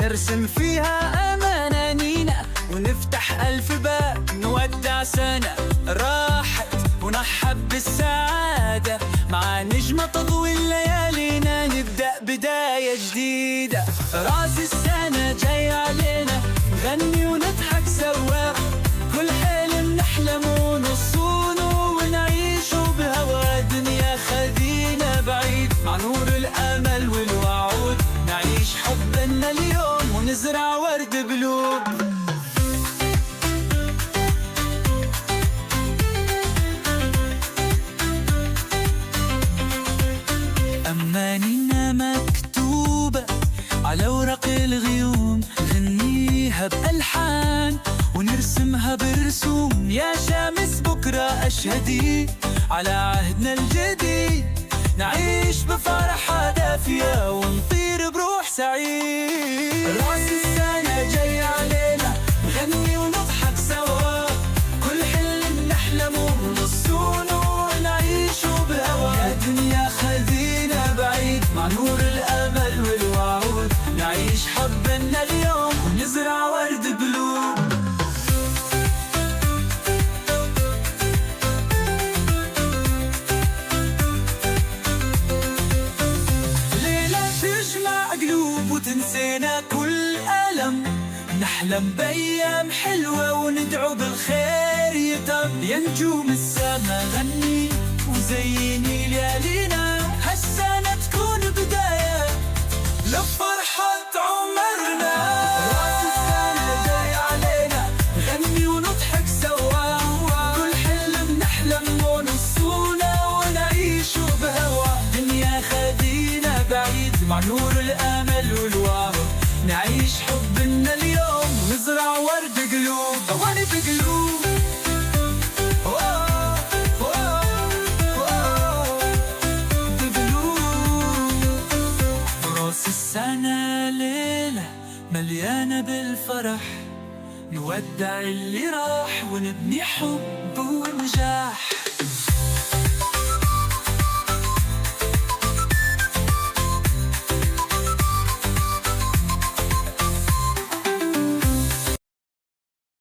نرسم فيها أمانينا ونفتح ألف باب نودع سنة راحت ونرحب بالسعادة مع نجمة تضوي ليالينا نبدأ بداية جديدة. راس السنة جاي علينا نغني ونضحك سوا كل حلم نحلمه نصونه ونعيشه بهوا دنيا خدينا بعيد مع نور الأمل والوعود نعيش حبنا اليوم ونزرع ورد بلوب. أمانينا مكتوبة على ورق الغيوم نغنيها بألحان ونرسمها برسوم يا شمس بكرة أشهدي على عهدنا الجديد نعيش بفرحة دافية ونطير بروح سعيد. راس السنة جاي علينا نغني ونضحك سوا كل حلم نحلمه نصونه ونعيشه بهوا يا دنيا خذينا بعيد مع نور الأمل والوعود نعيش حبنا اليوم ونزرع ورد بلوب. وتنسينا كل ألم نحلم بأيام حلوة وندعو بالخير يتم يا نجوم السما غني وزيني ليالينا هالسنة تكون بداية لفرحة عمرنا. راس السنة جاي علينا غني ونضحك سوا كل حلم نحلم ونصونا ونعيشه بهوا دنيا خدينا بعيد مع نور الأمل والوعد نعيش حبنا اليوم ونزرع ورد قلوب ورد قلوب. راس السنة ليلة مليانة بالفرح نودع اللي راح ونبني حب ونجاح